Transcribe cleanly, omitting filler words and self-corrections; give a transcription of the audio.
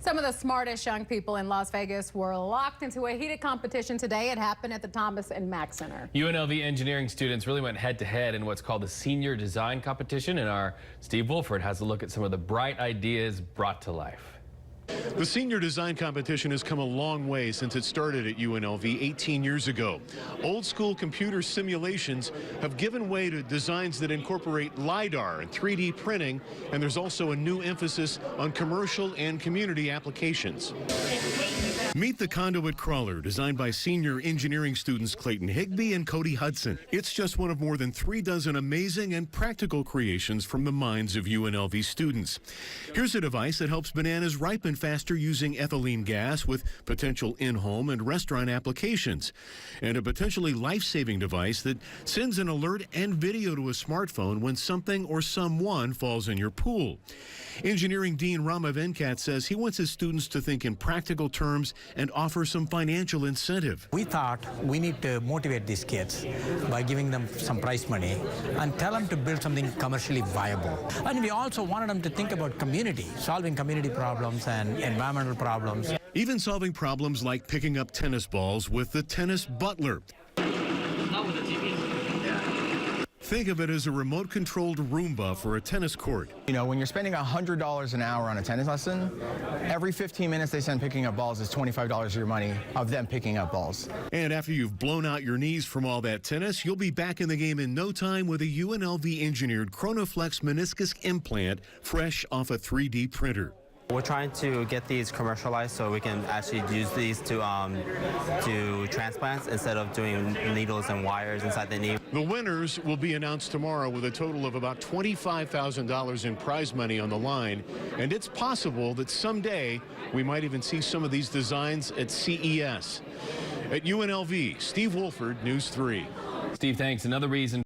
Some of the smartest young people in Las Vegas were locked into a heated competition today. It happened at the Thomas and Mack Center. UNLV engineering students really went head-to-head in what's called the senior design competition, and our Steve Wolford has a look at some of the bright ideas brought to life. The senior design competition has come a long way since it started at UNLV 18 years ago. Old school computer simulations have given way to designs that incorporate LiDAR and 3D printing, and there's also a new emphasis on commercial and community applications. Meet the conduit crawler, designed by senior engineering students Clayton Higbee and Cody Hudson. It's just one of more than 36 amazing and practical creations from the minds of UNLV students. Here's a device that helps bananas ripen faster using ethylene gas with potential in-home and restaurant applications. And a potentially life-saving device that sends an alert and video to a smartphone when something or someone falls in your pool. Engineering Dean Venkat says he wants his students to think in practical terms and offer some financial incentive. We thought we need to motivate these kids by giving them some prize money and tell them to build something commercially viable. And we also wanted them to think about community, solving community problems and environmental problems. Even solving problems like picking up tennis balls with the tennis butler. Not with the TV. Think of it as a remote-controlled Roomba for a tennis court. You know, when you're spending $100 an hour on a tennis lesson, every 15 minutes they spend picking up balls is $25 of your money of them picking up balls. And after you've blown out your knees from all that tennis, you'll be back in the game in no time with a UNLV-engineered Chronoflex meniscus implant fresh off a 3D printer. We're trying to get these commercialized so we can actually use these to transplants instead of doing needles and wires inside the knee. The winners will be announced tomorrow with a total of about $25,000 in prize money on the line. And it's possible that someday we might even see some of these designs at CES. At UNLV, Steve Wolford, News 3. Steve, thanks. Another reason